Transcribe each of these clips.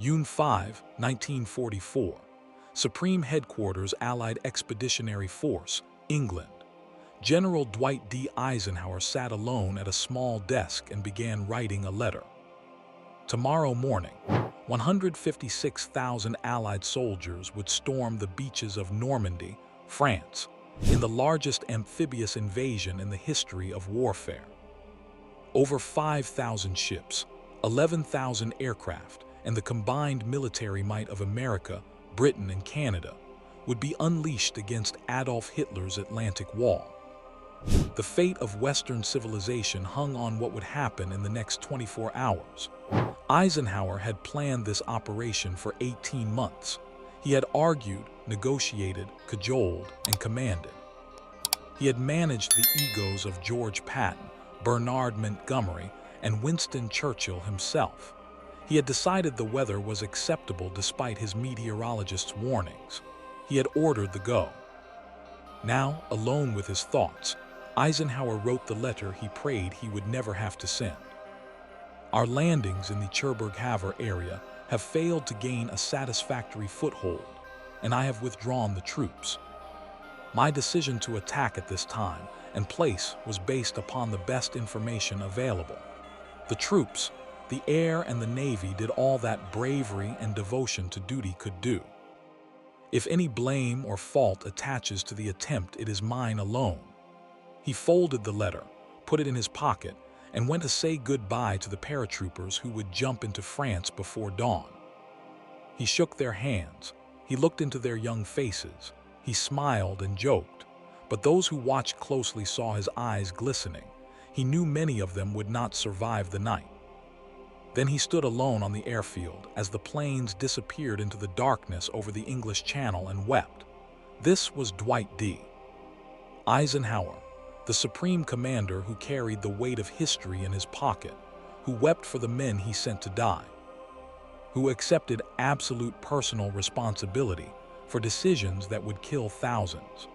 June 5, 1944. Supreme Headquarters Allied Expeditionary Force, England. General Dwight D. Eisenhower sat alone at a small desk and began writing a letter. Tomorrow morning, 156,000 Allied soldiers would storm the beaches of Normandy, France, in the largest amphibious invasion in the history of warfare. Over 5,000 ships, 11,000 aircraft, and the combined military might of America, Britain, and Canada would be unleashed against Adolf Hitler's Atlantic Wall. The fate of Western civilization hung on what would happen in the next 24 hours. Eisenhower had planned this operation for 18 months. He had argued, negotiated, cajoled, and commanded. He had managed the egos of George Patton, Bernard Montgomery, and Winston Churchill himself. He had decided the weather was acceptable despite his meteorologist's warnings. He had ordered the go. Now, alone with his thoughts, Eisenhower wrote the letter he prayed he would never have to send. Our landings in the Cherbourg-Havre area have failed to gain a satisfactory foothold, and I have withdrawn the troops. My decision to attack at this time and place was based upon the best information available. The troops, the air and the navy did all that bravery and devotion to duty could do. If any blame or fault attaches to the attempt, it is mine alone. He folded the letter, put it in his pocket, and went to say goodbye to the paratroopers who would jump into France before dawn. He shook their hands. He looked into their young faces. He smiled and joked, but those who watched closely saw his eyes glistening. He knew many of them would not survive the night. Then he stood alone on the airfield as the planes disappeared into the darkness over the English Channel and wept. This was Dwight D. Eisenhower, the supreme commander who carried the weight of history in his pocket, who wept for the men he sent to die, who accepted absolute personal responsibility for decisions that would kill thousands.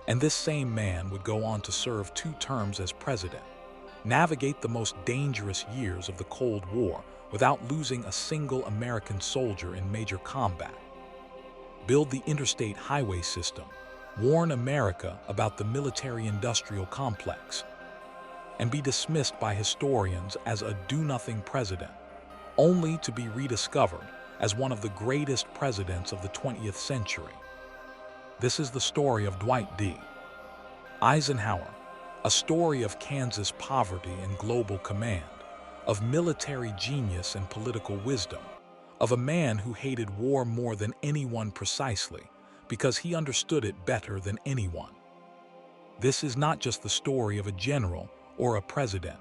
And this same man would go on to serve 2 terms as president, navigate the most dangerous years of the Cold War without losing a single American soldier in major combat, build the interstate highway system, warn America about the military-industrial complex, and be dismissed by historians as a do-nothing president, only to be rediscovered as one of the greatest presidents of the 20th century. This is the story of Dwight D. Eisenhower, a story of Kansas poverty and global command, of military genius and political wisdom, of a man who hated war more than anyone precisely because he understood it better than anyone. This is not just the story of a general or a president.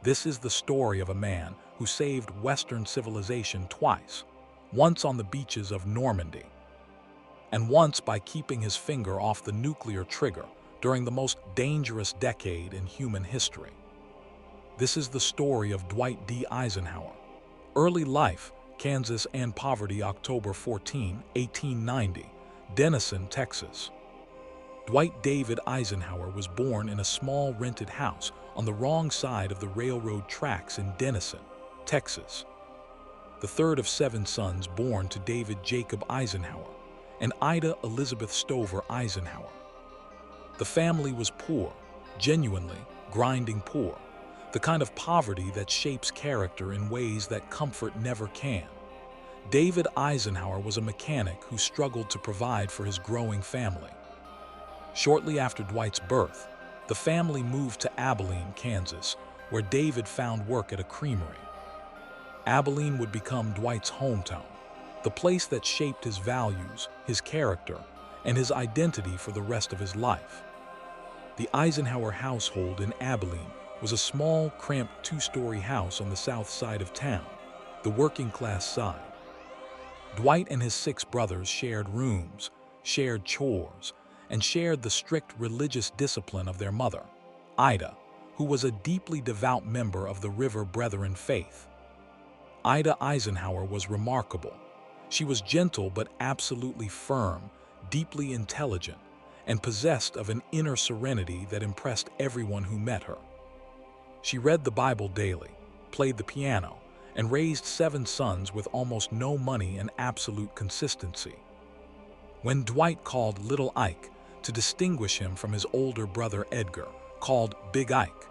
This is the story of a man who saved Western civilization twice, once on the beaches of Normandy, and once by keeping his finger off the nuclear trigger during the most dangerous decade in human history. This is the story of Dwight D. Eisenhower. Early life, Kansas and poverty, October 14, 1890, Denison, Texas. Dwight David Eisenhower was born in a small rented house on the wrong side of the railroad tracks in Denison, Texas. The third of 7 sons born to David Jacob Eisenhower and Ida Elizabeth Stover Eisenhower. The family was poor, genuinely, grinding poor, the kind of poverty that shapes character in ways that comfort never can. David Eisenhower was a mechanic who struggled to provide for his growing family. Shortly after Dwight's birth, the family moved to Abilene, Kansas, where David found work at a creamery. Abilene would become Dwight's hometown, the place that shaped his values, his character, and his identity for the rest of his life. The Eisenhower household in Abilene was a small, cramped 2-story house on the south side of town, the working-class side. Dwight and his 6 brothers shared rooms, shared chores, and shared the strict religious discipline of their mother, Ida, who was a deeply devout member of the River Brethren faith. Ida Eisenhower was remarkable. She was gentle but absolutely firm, deeply intelligent, and possessed of an inner serenity that impressed everyone who met her. She read the Bible daily, played the piano, and raised 7 sons with almost no money and absolute consistency. When Dwight called Little Ike to distinguish him from his older brother Edgar, called Big Ike,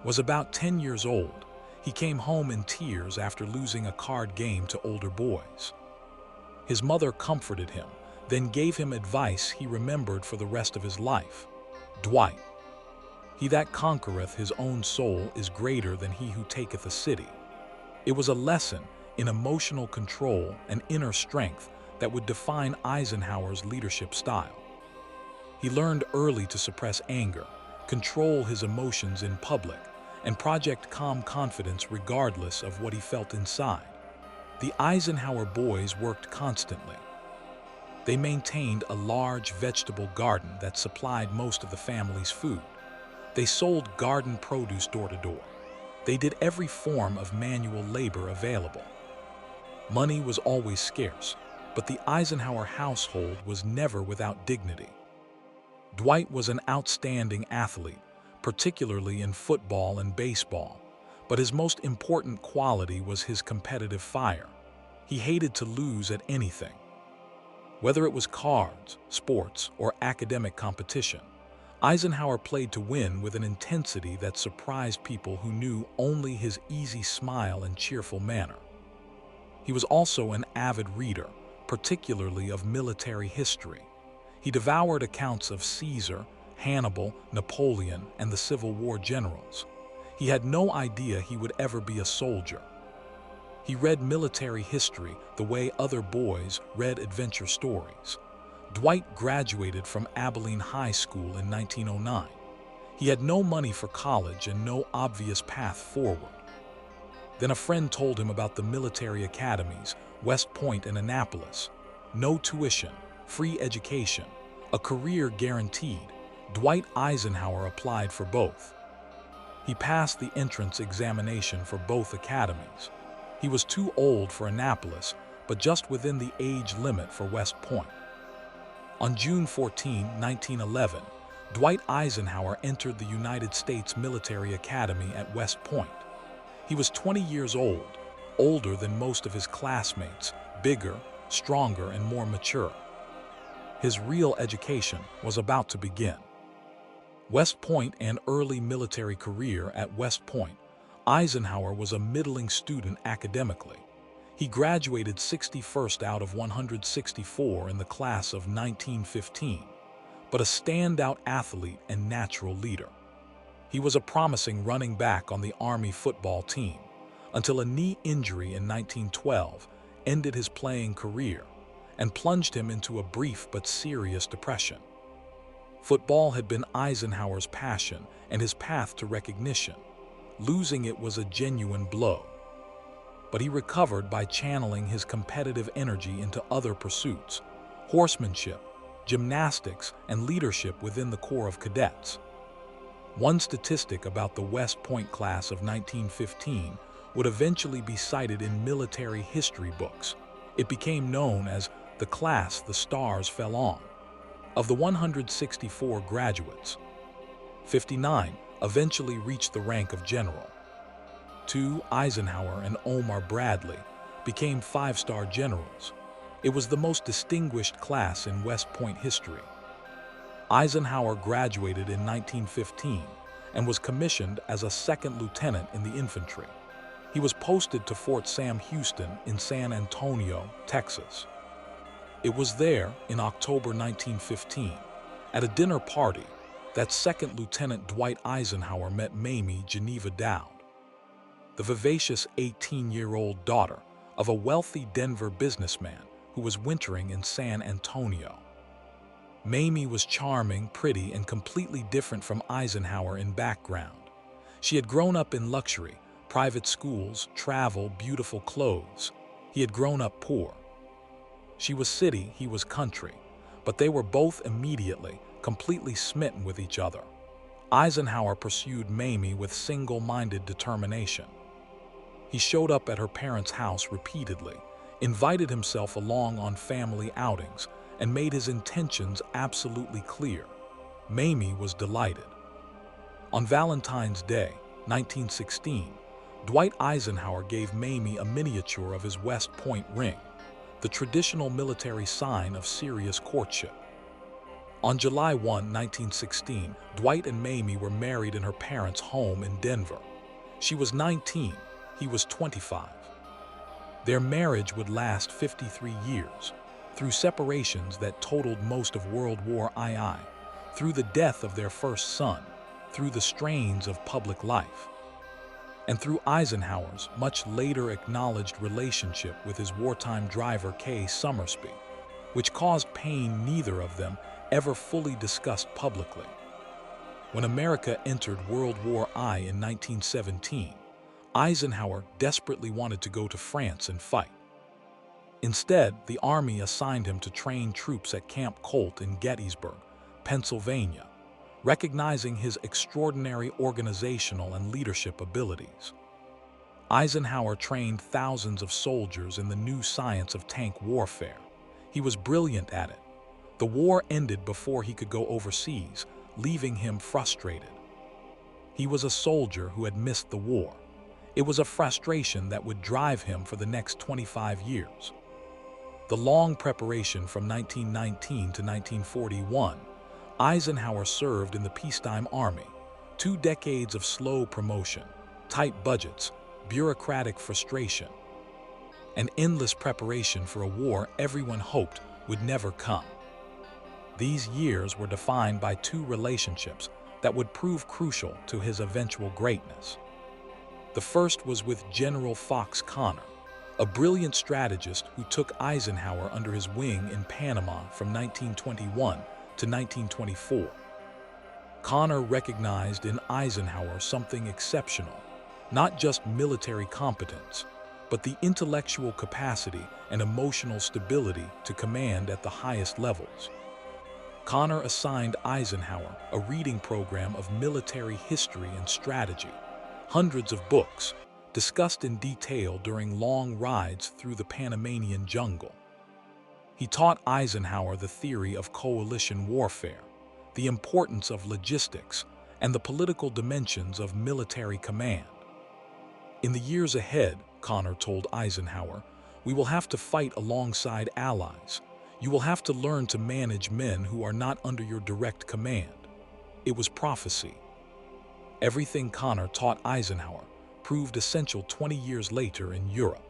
was about 10 years old, he came home in tears after losing a card game to older boys. His mother comforted him, then gave him advice he remembered for the rest of his life. Dwight, he that conquereth his own soul is greater than he who taketh a city. It was a lesson in emotional control and inner strength that would define Eisenhower's leadership style. He learned early to suppress anger, control his emotions in public, and project calm confidence regardless of what he felt inside. The Eisenhower boys worked constantly. They maintained a large vegetable garden that supplied most of the family's food. They sold garden produce door to door. They did every form of manual labor available. Money was always scarce, but the Eisenhower household was never without dignity. Dwight was an outstanding athlete, particularly in football and baseball, but his most important quality was his competitive fire. He hated to lose at anything. Whether it was cards, sports, or academic competition, Eisenhower played to win with an intensity that surprised people who knew only his easy smile and cheerful manner. He was also an avid reader, particularly of military history. He devoured accounts of Caesar, Hannibal, Napoleon, and the Civil War generals. He had no idea he would ever be a soldier. He read military history the way other boys read adventure stories. Dwight graduated from Abilene High School in 1909. He had no money for college and no obvious path forward. Then a friend told him about the military academies, West Point and Annapolis. No tuition, free education, a career guaranteed. Dwight Eisenhower applied for both. He passed the entrance examination for both academies. He was too old for Annapolis, but just within the age limit for West Point. On June 14, 1911, Dwight Eisenhower entered the United States Military Academy at West Point. He was 20 years old, older than most of his classmates, bigger, stronger, and more mature. His real education was about to begin. West Point and early military career at West Point, Eisenhower was a middling student academically. He graduated 61st out of 164 in the class of 1915, but a standout athlete and natural leader. He was a promising running back on the Army football team, until a knee injury in 1912 ended his playing career and plunged him into a brief but serious depression. Football had been Eisenhower's passion and his path to recognition. Losing it was a genuine blow. But he recovered by channeling his competitive energy into other pursuits: horsemanship, gymnastics, and leadership within the Corps of Cadets. One statistic about the West Point class of 1915 would eventually be cited in military history books. It became known as the class the stars fell on. Of the 164 graduates, 59 eventually reached the rank of general. 2, Eisenhower and Omar Bradley, became 5-star generals. It was the most distinguished class in West Point history. Eisenhower graduated in 1915 and was commissioned as a second lieutenant in the infantry. He was posted to Fort Sam Houston in San Antonio, Texas. It was there, in October 1915, at a dinner party, that Second Lieutenant Dwight Eisenhower met Mamie Geneva Dowd, the vivacious 18-year-old daughter of a wealthy Denver businessman who was wintering in San Antonio. Mamie was charming, pretty, and completely different from Eisenhower in background. She had grown up in luxury, private schools, travel, beautiful clothes. He had grown up poor. She was city, he was country, but they were both immediately, completely smitten with each other. Eisenhower pursued Mamie with single-minded determination. He showed up at her parents' house repeatedly, invited himself along on family outings, and made his intentions absolutely clear. Mamie was delighted. On Valentine's Day, 1916, Dwight Eisenhower gave Mamie a miniature of his West Point ring, the traditional military sign of serious courtship. On July 1, 1916, Dwight and Mamie were married in her parents' home in Denver. She was 19, he was 25. Their marriage would last 53 years, through separations that totaled most of World War II, through the death of their first son, through the strains of public life, and through Eisenhower's much later acknowledged relationship with his wartime driver Kay Summersby, which caused pain neither of them ever fully discussed publicly. When America entered World War I in 1917, Eisenhower desperately wanted to go to France and fight. Instead, the Army assigned him to train troops at Camp Colt in Gettysburg, Pennsylvania, recognizing his extraordinary organizational and leadership abilities. Eisenhower trained thousands of soldiers in the new science of tank warfare. He was brilliant at it. The war ended before he could go overseas, leaving him frustrated. He was a soldier who had missed the war. It was a frustration that would drive him for the next 25 years. The long preparation from 1919 to 1941, Eisenhower served in the peacetime army. 2 decades of slow promotion, tight budgets, bureaucratic frustration, and endless preparation for a war everyone hoped would never come. These years were defined by 2 relationships that would prove crucial to his eventual greatness. The first was with General Fox Connor, a brilliant strategist who took Eisenhower under his wing in Panama from 1921 to 1924. Connor recognized in Eisenhower something exceptional, not just military competence, but the intellectual capacity and emotional stability to command at the highest levels. Connor assigned Eisenhower a reading program of military history and strategy, hundreds of books, discussed in detail during long rides through the Panamanian jungle. He taught Eisenhower the theory of coalition warfare, the importance of logistics, and the political dimensions of military command. In the years ahead, Connor told Eisenhower, we will have to fight alongside allies. You will have to learn to manage men who are not under your direct command. It was prophecy. Everything Connor taught Eisenhower proved essential 20 years later in Europe.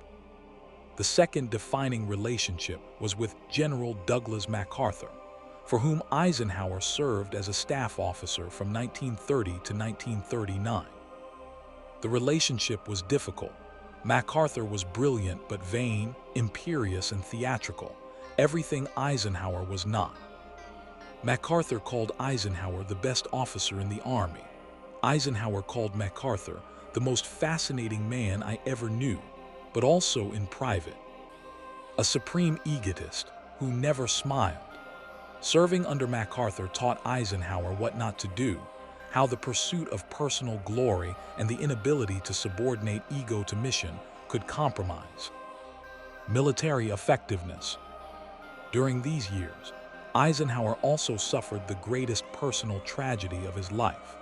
The second defining relationship was with General Douglas MacArthur, for whom Eisenhower served as a staff officer from 1930 to 1939. The relationship was difficult. MacArthur was brilliant but vain, imperious, and theatrical, everything Eisenhower was not. MacArthur called Eisenhower the best officer in the Army. Eisenhower called MacArthur the most fascinating man I ever knew, but also in private. A supreme egotist who never smiled. Serving under MacArthur taught Eisenhower what not to do, how the pursuit of personal glory and the inability to subordinate ego to mission could compromise military effectiveness. During these years, Eisenhower also suffered the greatest personal tragedy of his life.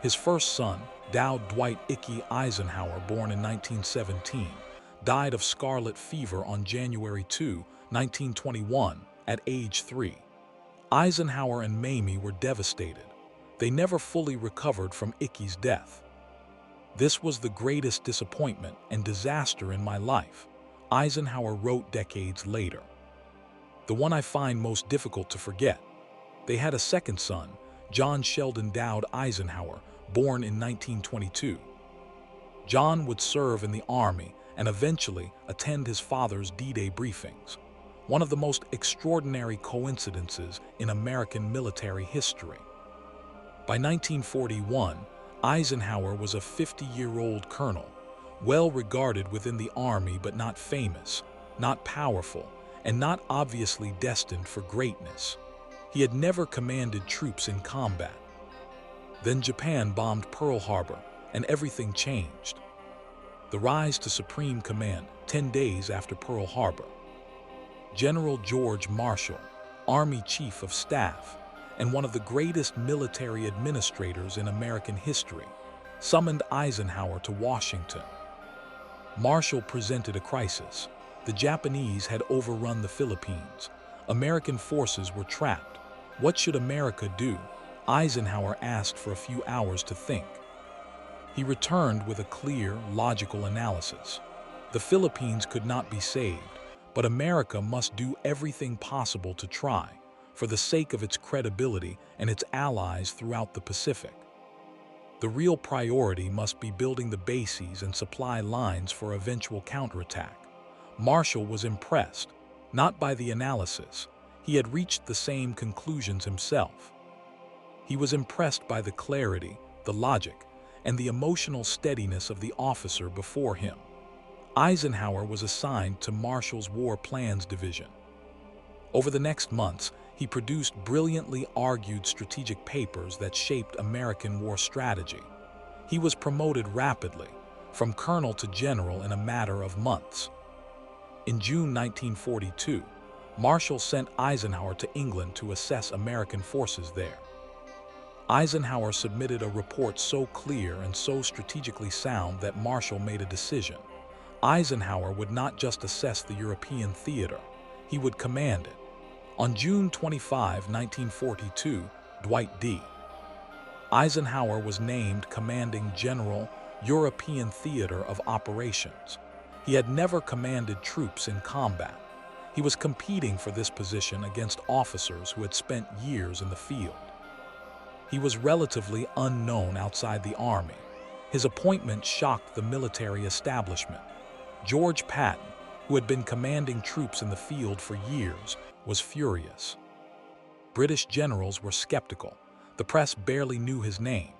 His first son, Dwight "Icky" Eisenhower, born in 1917, died of scarlet fever on January 2, 1921, at age 3. Eisenhower and Mamie were devastated. They never fully recovered from Icky's death. This was the greatest disappointment and disaster in my life, Eisenhower wrote decades later. The one I find most difficult to forget. They had a second son, John Sheldon Dowd Eisenhower, born in 1922. John would serve in the Army and eventually attend his father's D-Day briefings, one of the most extraordinary coincidences in American military history. By 1941, Eisenhower was a 50-year-old colonel, well regarded within the Army but not famous, not powerful, and not obviously destined for greatness. He had never commanded troops in combat. Then Japan bombed Pearl Harbor, and everything changed. The rise to supreme command 10 days after Pearl Harbor. General George Marshall, Army Chief of Staff, and one of the greatest military administrators in American history, summoned Eisenhower to Washington. Marshall presented a crisis. The Japanese had overrun the Philippines. American forces were trapped. What should America do? Eisenhower asked for a few hours to think. He returned with a clear, logical analysis. The Philippines could not be saved, but America must do everything possible to try, for the sake of its credibility and its allies throughout the Pacific. The real priority must be building the bases and supply lines for eventual counterattack. Marshall was impressed, not by the analysis. He had reached the same conclusions himself. He was impressed by the clarity, the logic, and the emotional steadiness of the officer before him. Eisenhower was assigned to Marshall's War Plans Division. Over the next months, he produced brilliantly argued strategic papers that shaped American war strategy. He was promoted rapidly, from colonel to general in a matter of months. In June 1942, Marshall sent Eisenhower to England to assess American forces there. Eisenhower submitted a report so clear and so strategically sound that Marshall made a decision. Eisenhower would not just assess the European theater, he would command it. On June 25, 1942, Dwight D. Eisenhower was named Commanding General, European Theater of Operations. He had never commanded troops in combat. He was competing for this position against officers who had spent years in the field. He was relatively unknown outside the Army. His appointment shocked the military establishment. George Patton, who had been commanding troops in the field for years, was furious. British generals were skeptical. The press barely knew his name.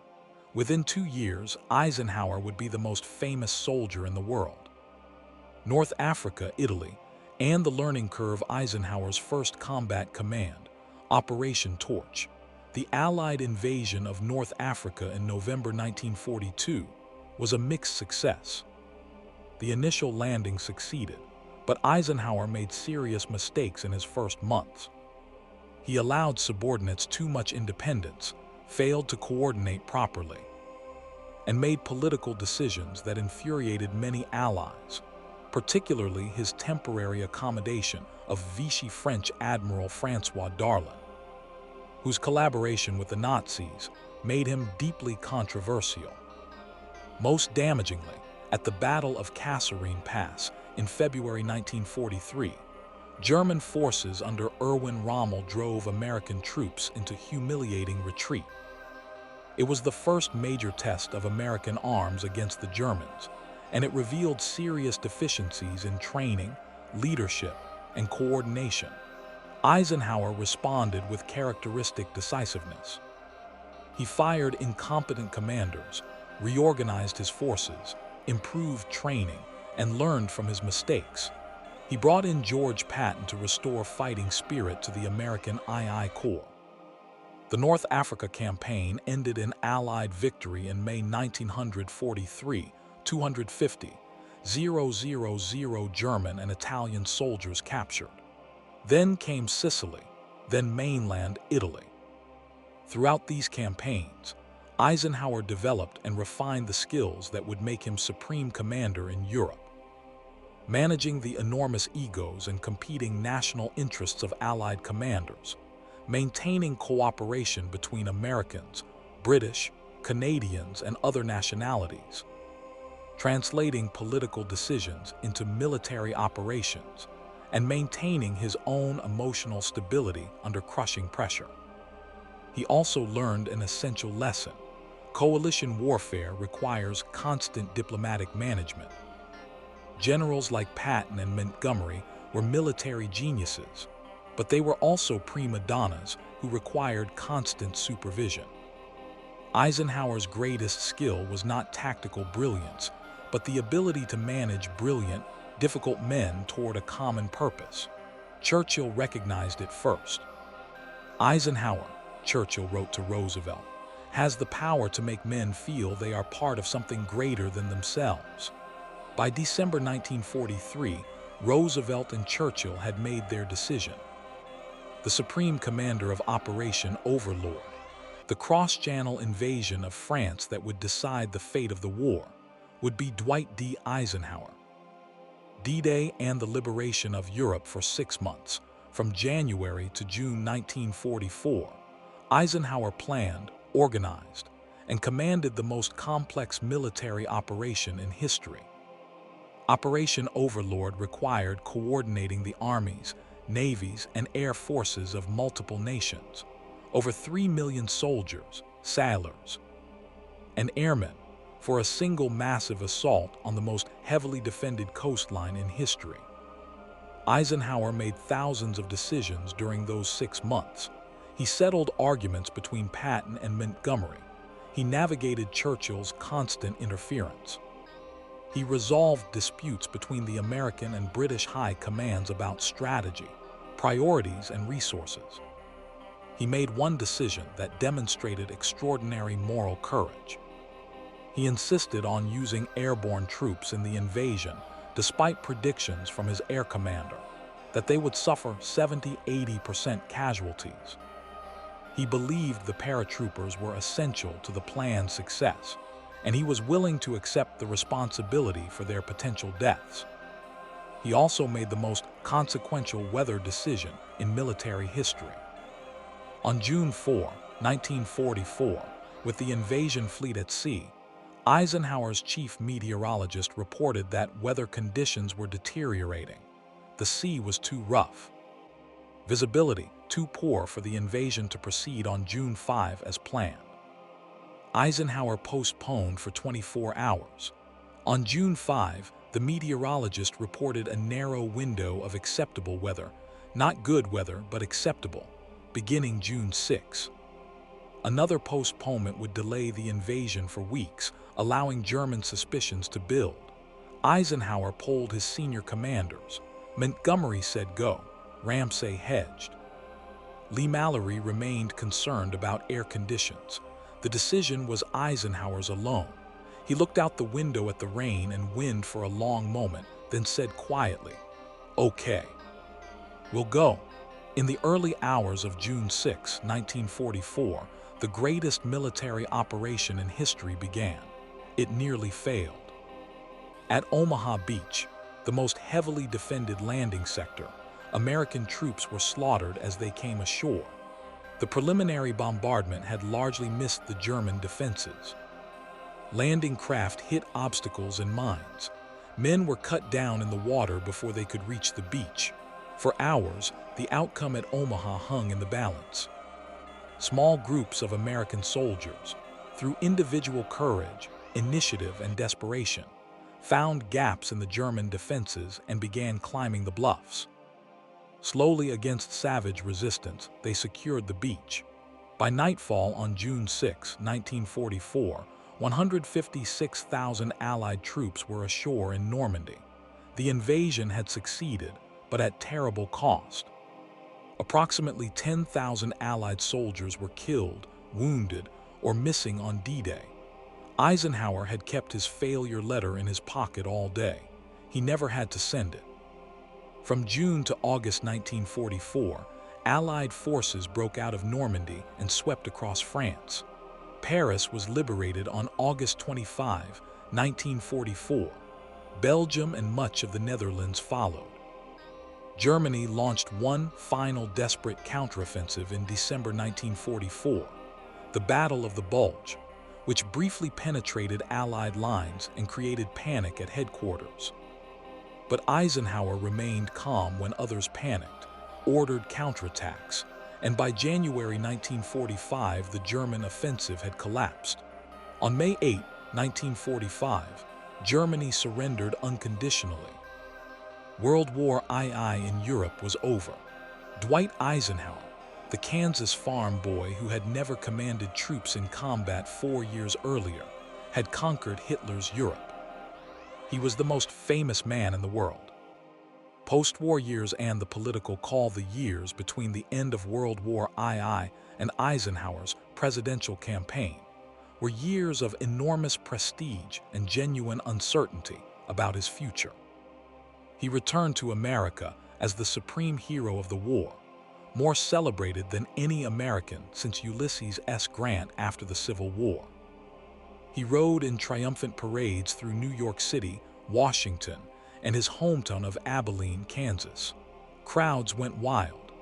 Within 2 years, Eisenhower would be the most famous soldier in the world. North Africa, Italy, and the learning curve Eisenhower's first combat command, Operation Torch. The Allied invasion of North Africa in November 1942 was a mixed success. The initial landing succeeded, but Eisenhower made serious mistakes in his first months. He allowed subordinates too much independence, failed to coordinate properly, and made political decisions that infuriated many allies, particularly his temporary accommodation of Vichy French Admiral François Darlan, whose collaboration with the Nazis made him deeply controversial. Most damagingly, at the Battle of Kasserine Pass in February 1943, German forces under Erwin Rommel drove American troops into humiliating retreat. It was the first major test of American arms against the Germans, and it revealed serious deficiencies in training, leadership, and coordination. Eisenhower responded with characteristic decisiveness. He fired incompetent commanders, reorganized his forces, improved training, and learned from his mistakes. He brought in George Patton to restore fighting spirit to the American II Corps. The North Africa campaign ended in Allied victory in May 1943, 250,000 German and Italian soldiers captured. Then came Sicily, then mainland Italy. Throughout these campaigns, Eisenhower developed and refined the skills that would make him supreme commander in Europe. Managing the enormous egos and competing national interests of Allied commanders, maintaining cooperation between Americans, British, Canadians, and other nationalities, translating political decisions into military operations, and maintaining his own emotional stability under crushing pressure. He also learned an essential lesson. Coalition warfare requires constant diplomatic management. Generals like Patton and Montgomery were military geniuses, but they were also prima donnas who required constant supervision. Eisenhower's greatest skill was not tactical brilliance, but the ability to manage brilliant, difficult men toward a common purpose. Churchill recognized it first. Eisenhower, Churchill wrote to Roosevelt, has the power to make men feel they are part of something greater than themselves. By December 1943, Roosevelt and Churchill had made their decision. The Supreme Commander of Operation Overlord, The cross-channel invasion of France that would decide the fate of the war would be Dwight D. Eisenhower. D-Day and the liberation of Europe for 6 months, from January to June 1944, Eisenhower planned, organized, and commanded the most complex military operation in history. Operation Overlord required coordinating the armies, navies, and air forces of multiple nations, over 3 million soldiers, sailors, and airmen, for a single massive assault on the most heavily defended coastline in history. Eisenhower made thousands of decisions during those 6 months. He settled arguments between Patton and Montgomery. He navigated Churchill's constant interference. He resolved disputes between the American and British high commands about strategy, priorities, and resources. He made one decision that demonstrated extraordinary moral courage. He insisted on using airborne troops in the invasion, despite predictions from his air commander that they would suffer 70–80% casualties. He believed the paratroopers were essential to the plan's success, and he was willing to accept the responsibility for their potential deaths. He also made the most consequential weather decision in military history. On June 4, 1944, with the invasion fleet at sea, Eisenhower's chief meteorologist reported that weather conditions were deteriorating. The sea was too rough. Visibility too poor for the invasion to proceed on June 5 as planned. Eisenhower postponed for 24 hours. On June 5, the meteorologist reported a narrow window of acceptable weather, not good weather but acceptable, beginning June 6. Another postponement would delay the invasion for weeks, allowing German suspicions to build. Eisenhower polled his senior commanders. Montgomery said go. Ramsay hedged. Lee Mallory remained concerned about air conditions. The decision was Eisenhower's alone. He looked out the window at the rain and wind for a long moment, then said quietly, "Okay, we'll go." In the early hours of June 6, 1944, the greatest military operation in history began. It nearly failed. At Omaha Beach, the most heavily defended landing sector, American troops were slaughtered as they came ashore. The preliminary bombardment had largely missed the German defenses. Landing craft hit obstacles and mines. Men were cut down in the water before they could reach the beach. For hours, the outcome at Omaha hung in the balance. Small groups of American soldiers, through individual courage, initiative, and desperation, found gaps in the German defenses and began climbing the bluffs. Slowly, against savage resistance, they secured the beach. By nightfall on June 6, 1944, 156,000 Allied troops were ashore in Normandy. The invasion had succeeded, but at terrible cost. Approximately 10,000 Allied soldiers were killed, wounded, or missing on D-Day. Eisenhower had kept his failure letter in his pocket all day. He never had to send it. From June to August 1944, Allied forces broke out of Normandy and swept across France. Paris was liberated on August 25, 1944. Belgium and much of the Netherlands followed. Germany launched one final desperate counteroffensive in December 1944, the Battle of the Bulge, which briefly penetrated Allied lines and created panic at headquarters. But Eisenhower remained calm when others panicked, ordered counterattacks, and by January 1945 the German offensive had collapsed. On May 8, 1945, Germany surrendered unconditionally. World War II in Europe was over. Dwight Eisenhower, the Kansas farm boy who had never commanded troops in combat 4 years earlier, had conquered Hitler's Europe. He was the most famous man in the world. Post-war years and the political call, the years between the end of World War II and Eisenhower's presidential campaign, were years of enormous prestige and genuine uncertainty about his future. He returned to America as the supreme hero of the war, more celebrated than any American since Ulysses S. Grant after the Civil War. He rode in triumphant parades through New York City, Washington, and his hometown of Abilene, Kansas. Crowds went wild.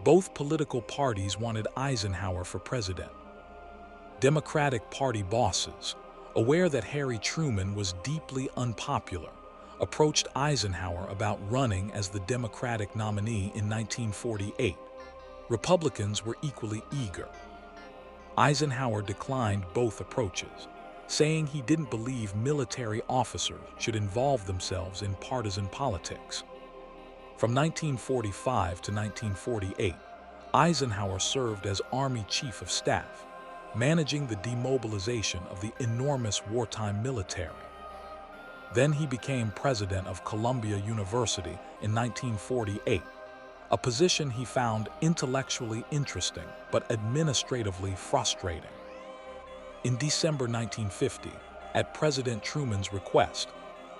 Both political parties wanted Eisenhower for president. Democratic Party bosses, aware that Harry Truman was deeply unpopular, approached Eisenhower about running as the Democratic nominee in 1948. Republicans were equally eager. Eisenhower declined both approaches, saying he didn't believe military officers should involve themselves in partisan politics. From 1945 to 1948, Eisenhower served as Army Chief of Staff, managing the demobilization of the enormous wartime military. Then he became president of Columbia University in 1948, a position he found intellectually interesting but administratively frustrating. In December 1950, at President Truman's request,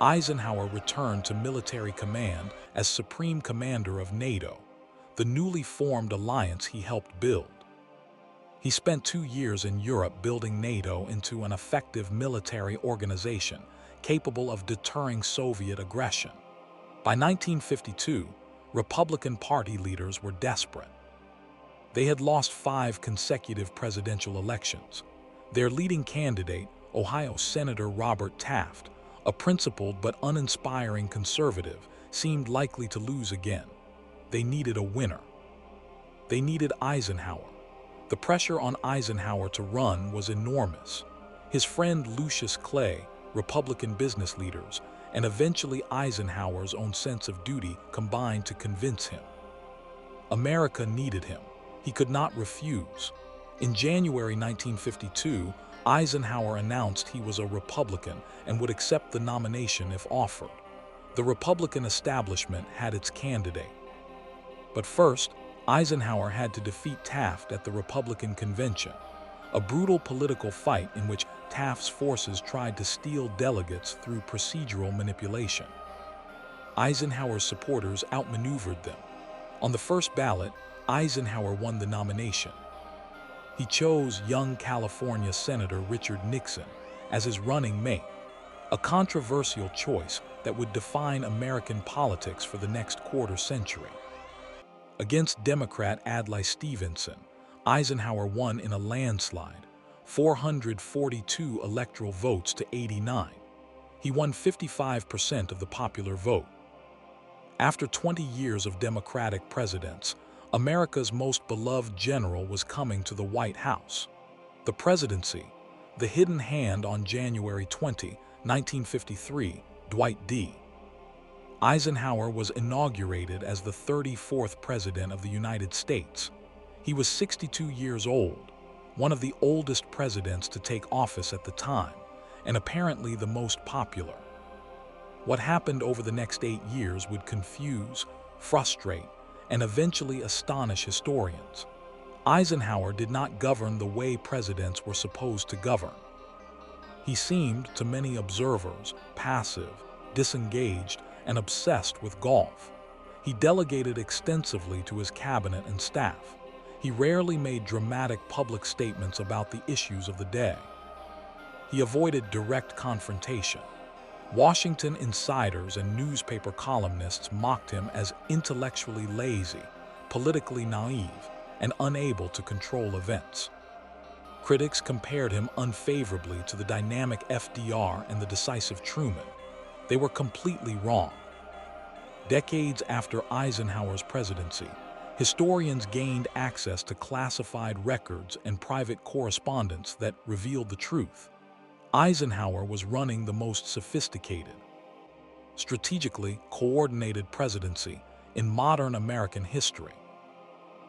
Eisenhower returned to military command as Supreme Commander of NATO, the newly formed alliance he helped build. He spent 2 years in Europe building NATO into an effective military organization capable of deterring Soviet aggression. By 1952, Republican Party leaders were desperate. They had lost 5 consecutive presidential elections. Their leading candidate, Ohio Senator Robert Taft, a principled but uninspiring conservative, seemed likely to lose again. They needed a winner. They needed Eisenhower. The pressure on Eisenhower to run was enormous. His friend Lucius Clay, Republican business leaders, and eventually Eisenhower's own sense of duty combined to convince him. America needed him. He could not refuse. In January 1952, Eisenhower announced he was a Republican and would accept the nomination if offered. The Republican establishment had its candidate. But first, Eisenhower had to defeat Taft at the Republican convention, a brutal political fight in which Taft's forces tried to steal delegates through procedural manipulation. Eisenhower's supporters outmaneuvered them. On the first ballot, Eisenhower won the nomination. He chose young California Senator Richard Nixon as his running mate, a controversial choice that would define American politics for the next quarter century. Against Democrat Adlai Stevenson, Eisenhower won in a landslide, 442 electoral votes to 89. He won 55% of the popular vote. After 20 years of Democratic presidents, America's most beloved general was coming to the White House. The presidency, the hidden hand on January 20, 1953, Dwight D. Eisenhower was inaugurated as the 34th President of the United States. He was 62 years old, one of the oldest presidents to take office at the time, and apparently the most popular. What happened over the next 8 years would confuse, frustrate, and eventually astonish historians. Eisenhower did not govern the way presidents were supposed to govern. He seemed, to many observers, passive, disengaged, and obsessed with golf. He delegated extensively to his cabinet and staff. He rarely made dramatic public statements about the issues of the day. He avoided direct confrontation. Washington insiders and newspaper columnists mocked him as intellectually lazy, politically naive, and unable to control events. Critics compared him unfavorably to the dynamic FDR and the decisive Truman. They were completely wrong. Decades after Eisenhower's presidency, historians gained access to classified records and private correspondence that revealed the truth. Eisenhower was running the most sophisticated, strategically coordinated presidency in modern American history.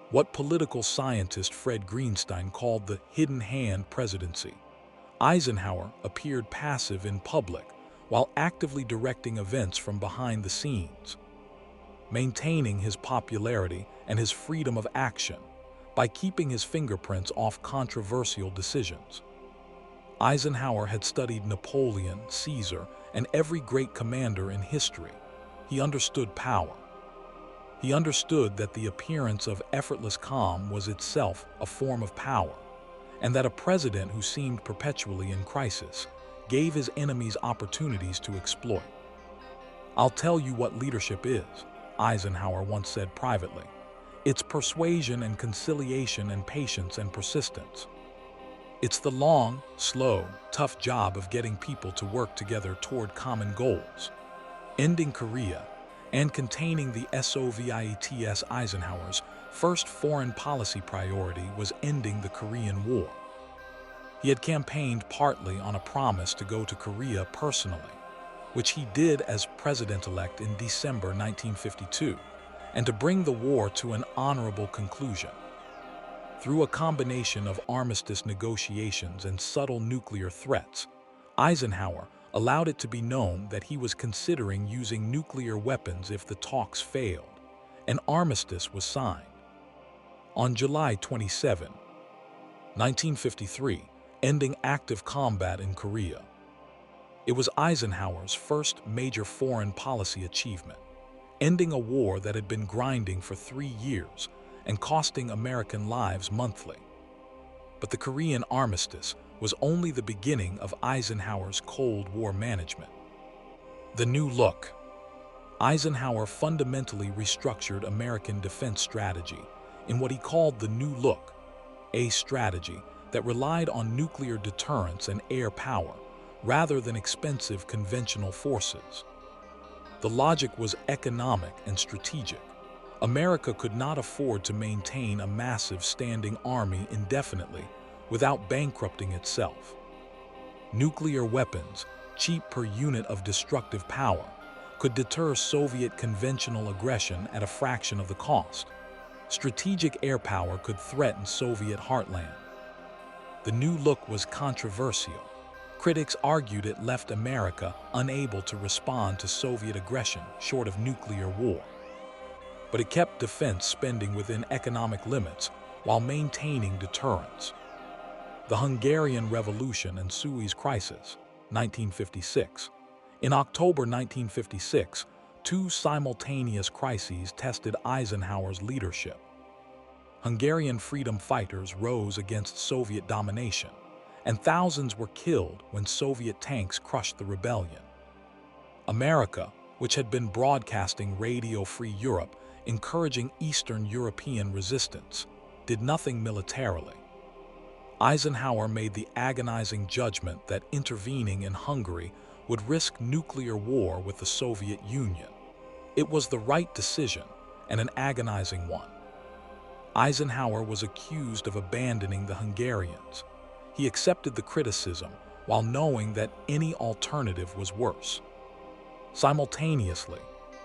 What political scientist Fred Greenstein called the hidden hand presidency. Eisenhower appeared passive in public while actively directing events from behind the scenes, maintaining his popularity and his freedom of action by keeping his fingerprints off controversial decisions. Eisenhower had studied Napoleon, Caesar, and every great commander in history. He understood power. He understood that the appearance of effortless calm was itself a form of power, and that a president who seemed perpetually in crisis gave his enemies opportunities to exploit. "I'll tell you what leadership is," Eisenhower once said privately. "It's persuasion and conciliation and patience and persistence. It's the long, slow, tough job of getting people to work together toward common goals." Ending Korea and containing the Soviets. Eisenhower's first foreign policy priority was ending the Korean War. He had campaigned partly on a promise to go to Korea personally, which he did as president-elect in December 1952, and to bring the war to an honorable conclusion. Through a combination of armistice negotiations and subtle nuclear threats, Eisenhower allowed it to be known that he was considering using nuclear weapons if the talks failed. An armistice was signed. On July 27, 1953, ending active combat in Korea. It was Eisenhower's first major foreign policy achievement, ending a war that had been grinding for 3 years and costing American lives monthly. But the Korean armistice was only the beginning of Eisenhower's Cold War management. The new look. Eisenhower fundamentally restructured American defense strategy in what he called the New Look, a strategy that relied on nuclear deterrence and air power rather than expensive conventional forces. The logic was economic and strategic. America could not afford to maintain a massive standing army indefinitely without bankrupting itself. Nuclear weapons, cheap per unit of destructive power, could deter Soviet conventional aggression at a fraction of the cost. Strategic air power could threaten Soviet heartland. The new look was controversial. Critics argued it left America unable to respond to Soviet aggression short of nuclear war. But it kept defense spending within economic limits while maintaining deterrence. The Hungarian Revolution and Suez Crisis, 1956. In October 1956, two simultaneous crises tested Eisenhower's leadership. Hungarian freedom fighters rose against Soviet domination, and thousands were killed when Soviet tanks crushed the rebellion. America, which had been broadcasting Radio Free Europe, encouraging Eastern European resistance, did nothing militarily. Eisenhower made the agonizing judgment that intervening in Hungary would risk nuclear war with the Soviet Union. It was the right decision, and an agonizing one. Eisenhower was accused of abandoning the Hungarians. He accepted the criticism while knowing that any alternative was worse. Simultaneously,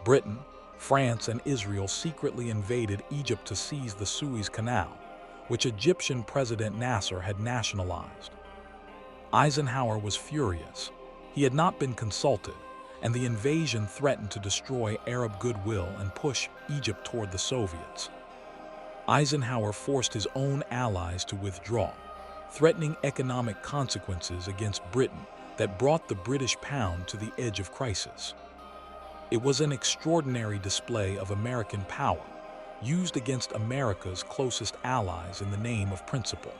Britain, France, and Israel secretly invaded Egypt to seize the Suez Canal, which Egyptian President Nasser had nationalized. Eisenhower was furious. He had not been consulted, and the invasion threatened to destroy Arab goodwill and push Egypt toward the Soviets. Eisenhower forced his own allies to withdraw, threatening economic consequences against Britain that brought the British pound to the edge of crisis. It was an extraordinary display of American power, used against America's closest allies in the name of principle.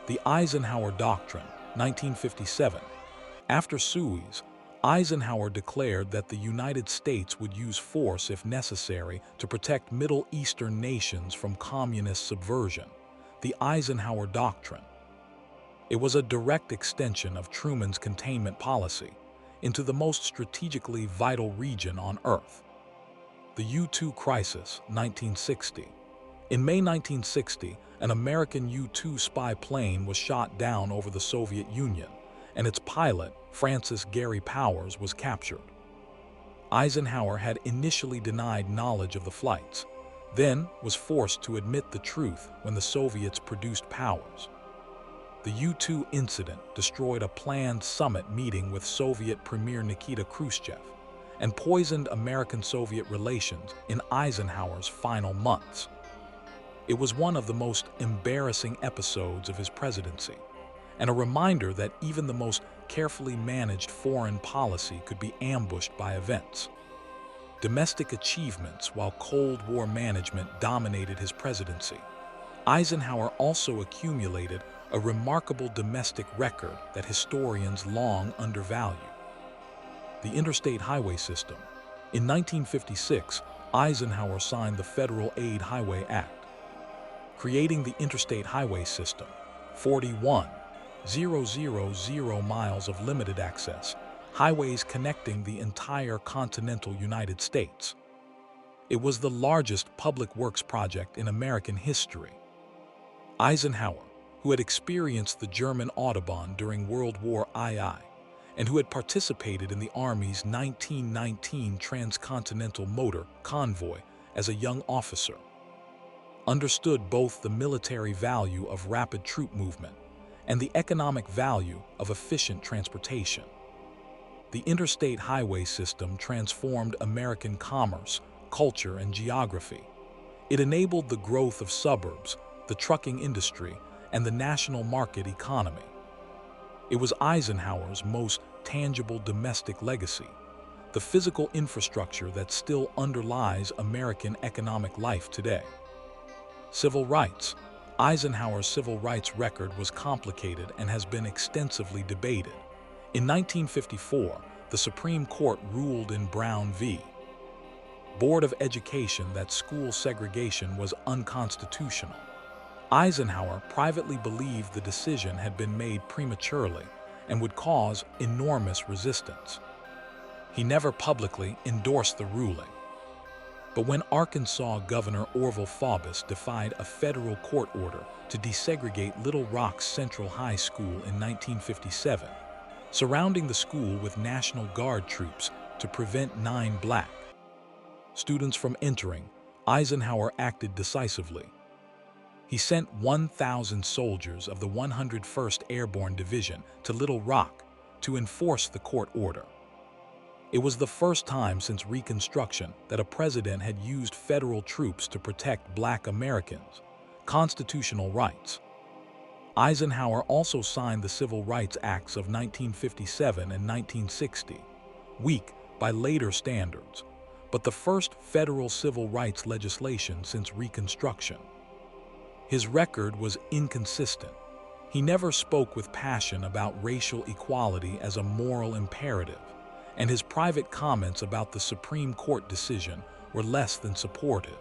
The Eisenhower Doctrine, 1957. After Suez, Eisenhower declared that the United States would use force if necessary to protect Middle Eastern nations from communist subversion, the Eisenhower Doctrine. It was a direct extension of Truman's containment policy into the most strategically vital region on Earth. The U-2 Crisis, 1960. In May 1960, an American U-2 spy plane was shot down over the Soviet Union, and its pilot, Francis Gary Powers, was captured. Eisenhower had initially denied knowledge of the flights, then was forced to admit the truth when the Soviets produced Powers. The U-2 incident destroyed a planned summit meeting with Soviet Premier Nikita Khrushchev and poisoned American-Soviet relations in Eisenhower's final months. It was one of the most embarrassing episodes of his presidency, and a reminder that even the most carefully managed foreign policy could be ambushed by events. domestic achievements while Cold War management dominated his presidency. Eisenhower also accumulated a remarkable domestic record that historians long undervalue. The interstate highway system. In 1956, Eisenhower signed the Federal Aid Highway Act, creating the interstate highway system, 41,000 miles of limited access, highways connecting the entire continental United States. It was the largest public works project in American history. Eisenhower, who had experienced the German Autobahn during World War II, and who had participated in the Army's 1919 Transcontinental Motor Convoy as a young officer, understood both the military value of rapid troop movement and the economic value of efficient transportation. The interstate highway system transformed American commerce, culture, and geography. It enabled the growth of suburbs, the trucking industry, and the national market economy. It was Eisenhower's most tangible domestic legacy, the physical infrastructure that still underlies American economic life today. Civil rights. Eisenhower's civil rights record was complicated and has been extensively debated. In 1954, the Supreme Court ruled in Brown v. Board of Education that school segregation was unconstitutional. Eisenhower privately believed the decision had been made prematurely and would cause enormous resistance. He never publicly endorsed the ruling. But when Arkansas Governor Orville Faubus defied a federal court order to desegregate Little Rock's Central High School in 1957, surrounding the school with National Guard troops to prevent 9 black students from entering, Eisenhower acted decisively. He sent 1,000 soldiers of the 101st Airborne Division to Little Rock to enforce the court order. It was the first time since Reconstruction that a president had used federal troops to protect black Americans' constitutional rights. Eisenhower also signed the Civil Rights Acts of 1957 and 1960, weak by later standards, but the first federal civil rights legislation since Reconstruction. His record was inconsistent. He never spoke with passion about racial equality as a moral imperative, and his private comments about the Supreme Court decision were less than supportive.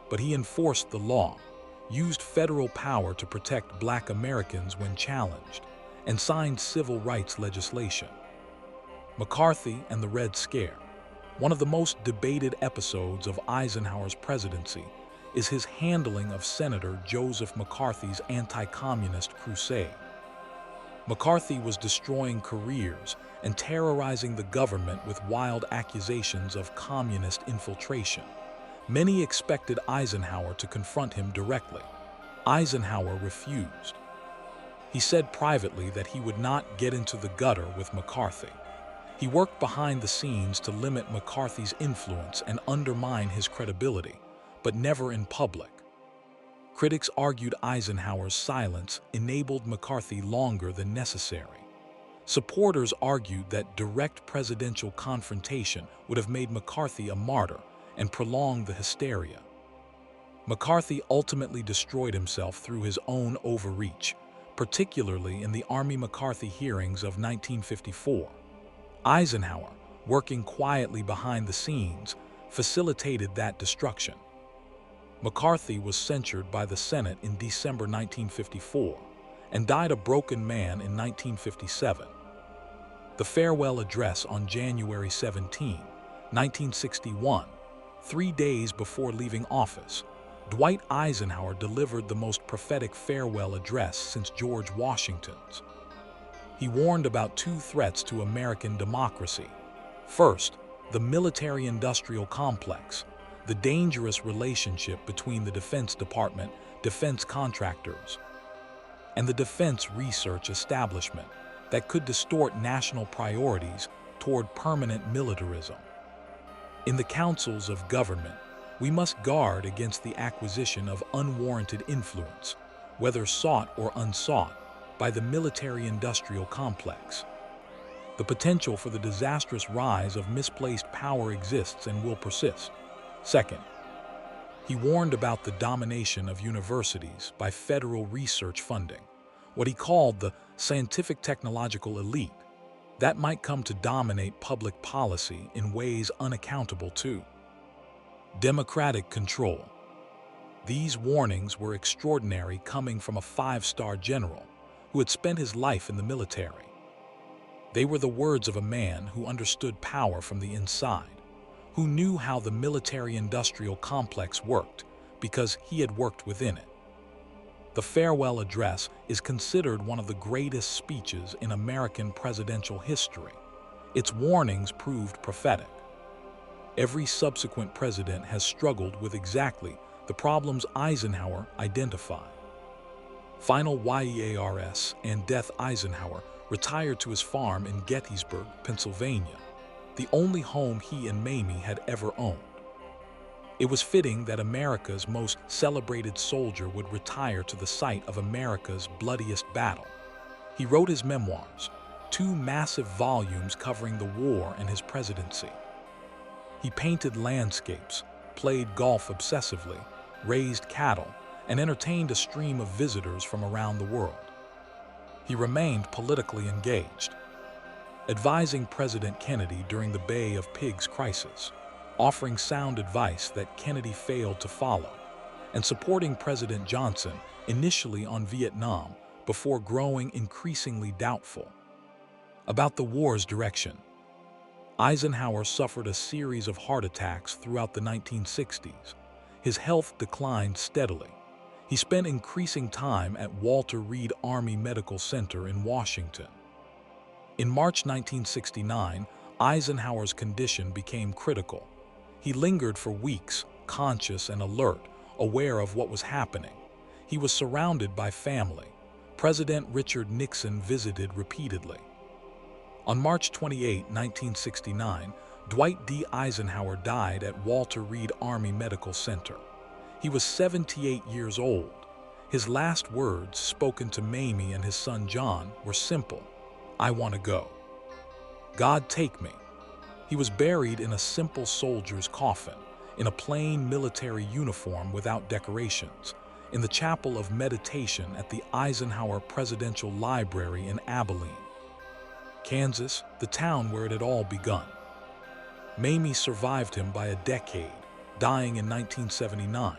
But he enforced the law, used federal power to protect black Americans when challenged, and signed civil rights legislation. McCarthy and the Red Scare. One of the most debated episodes of Eisenhower's presidency is his handling of Senator Joseph McCarthy's anti-communist crusade. McCarthy was destroying careers and terrorizing the government with wild accusations of communist infiltration. Many expected Eisenhower to confront him directly. Eisenhower refused. He said privately that he would not get into the gutter with McCarthy. He worked behind the scenes to limit McCarthy's influence and undermine his credibility, but never in public. Critics argued Eisenhower's silence enabled McCarthy longer than necessary. Supporters argued that direct presidential confrontation would have made McCarthy a martyr and prolonged the hysteria. McCarthy ultimately destroyed himself through his own overreach, particularly in the Army-McCarthy hearings of 1954. Eisenhower, working quietly behind the scenes, facilitated that destruction. McCarthy was censured by the Senate in December 1954 and died a broken man in 1957. The farewell address on January 17, 1961, 3 days before leaving office, Dwight Eisenhower delivered the most prophetic farewell address since George Washington's. He warned about 2 threats to American democracy. First, the military-industrial complex, the dangerous relationship between the Defense Department, defense contractors, and the defense research establishment that could distort national priorities toward permanent militarism. In the councils of government, we must guard against the acquisition of unwarranted influence, whether sought or unsought, by the military-industrial complex. The potential for the disastrous rise of misplaced power exists and will persist. Second, he warned about the domination of universities by federal research funding, what he called the scientific technological elite, that might come to dominate public policy in ways unaccountable to democratic control. These warnings were extraordinary, coming from a five-star general who had spent his life in the military. They were the words of a man who understood power from the inside, who knew how the military-industrial complex worked because he had worked within it. The farewell address is considered one of the greatest speeches in American presidential history. Its warnings proved prophetic. Every subsequent president has struggled with exactly the problems Eisenhower identified. Final years and death. Eisenhower retired to his farm in Gettysburg, Pennsylvania, the only home he and Mamie had ever owned. It was fitting that America's most celebrated soldier would retire to the site of America's bloodiest battle. He wrote his memoirs, 2 massive volumes covering the war and his presidency. He painted landscapes, played golf obsessively, raised cattle, and entertained a stream of visitors from around the world. He remained politically engaged, advising President Kennedy during the Bay of Pigs crisis, offering sound advice that Kennedy failed to follow, and supporting President Johnson initially on Vietnam before growing increasingly doubtful about the war's direction. Eisenhower suffered a series of heart attacks throughout the 1960s. His health declined steadily. He spent increasing time at Walter Reed Army Medical Center in Washington. In March 1969, Eisenhower's condition became critical. He lingered for weeks, conscious and alert, aware of what was happening. He was surrounded by family. President Richard Nixon visited repeatedly. On March 28, 1969, Dwight D. Eisenhower died at Walter Reed Army Medical Center. He was 78 years old. His last words, spoken to Mamie and his son John, were simple: "I want to go. God take me." He was buried in a simple soldier's coffin, in a plain military uniform without decorations, in the Chapel of Meditation at the Eisenhower Presidential Library in Abilene, Kansas, the town where it had all begun. Mamie survived him by a decade, dying in 1979.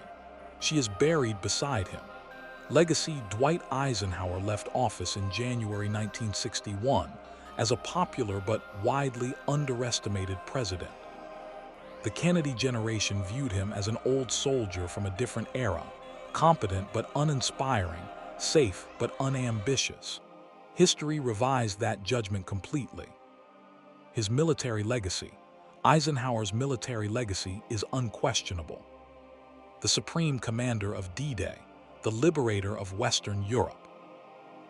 She is buried beside him. Legacy: Dwight Eisenhower left office in January 1961 as a popular but widely underestimated president. The Kennedy generation viewed him as an old soldier from a different era, competent but uninspiring, safe but unambitious. History revised that judgment completely. His military legacy. Eisenhower's military legacy is unquestionable. The supreme commander of D-Day, the liberator of Western Europe,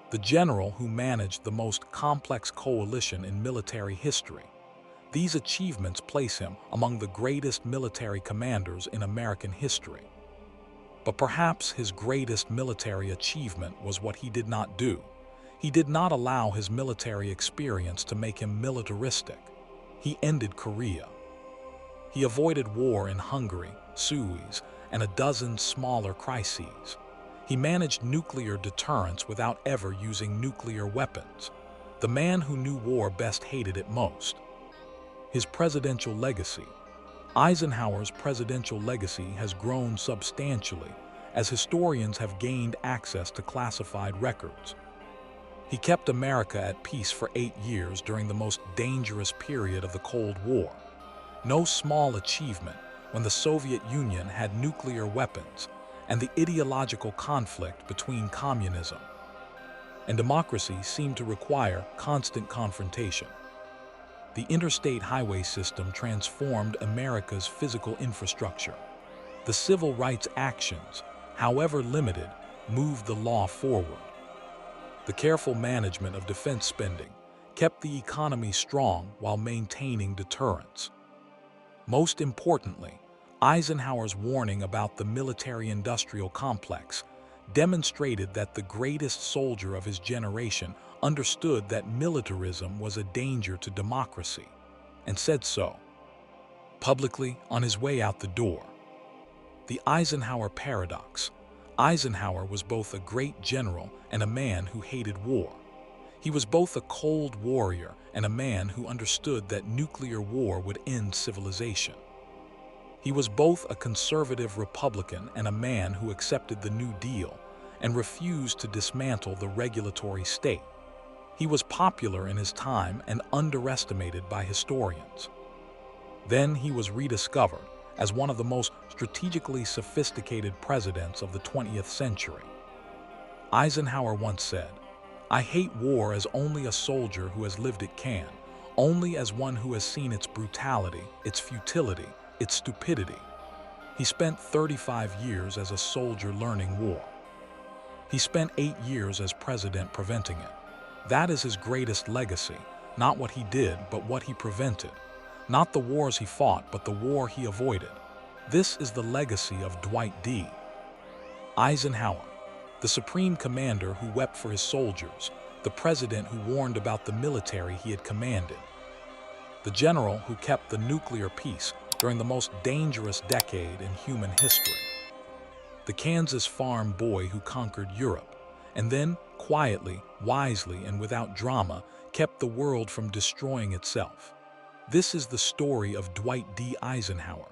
the general who managed the most complex coalition in military history. These achievements place him among the greatest military commanders in American history. But perhaps his greatest military achievement was what he did not do. He did not allow his military experience to make him militaristic. He ended Korea. He avoided war in Hungary, Suez, and a dozen smaller crises. He managed nuclear deterrence without ever using nuclear weapons. The man who knew war best hated it most. His presidential legacy. Eisenhower's presidential legacy has grown substantially as historians have gained access to classified records. He kept America at peace for 8 years during the most dangerous period of the Cold War. No small achievement when the Soviet Union had nuclear weapons and the ideological conflict between communism and democracy seemed to require constant confrontation. The interstate highway system transformed America's physical infrastructure. The civil rights actions, however limited, moved the law forward. The careful management of defense spending kept the economy strong while maintaining deterrence. Most importantly, Eisenhower's warning about the military-industrial complex demonstrated that the greatest soldier of his generation understood that militarism was a danger to democracy, and said so publicly on his way out the door. The Eisenhower paradox. Eisenhower was both a great general and a man who hated war. He was both a cold warrior and a man who understood that nuclear war would end civilization. He was both a conservative Republican and a man who accepted the New Deal and refused to dismantle the regulatory state. He was popular in his time and underestimated by historians. Then he was rediscovered as one of the most strategically sophisticated presidents of the 20th century. Eisenhower once said, "I hate war as only a soldier who has lived it can, only as one who has seen its brutality, its futility, its stupidity." He spent 35 years as a soldier learning war. He spent 8 years as president preventing it. That is his greatest legacy, not what he did, but what he prevented. Not the wars he fought, but the war he avoided. This is the legacy of Dwight D. Eisenhower, the supreme commander who wept for his soldiers, the president who warned about the military he had commanded, the general who kept the nuclear peace during the most dangerous decade in human history, the Kansas farm boy who conquered Europe, and then, quietly, wisely, and without drama, kept the world from destroying itself. This is the story of Dwight D. Eisenhower,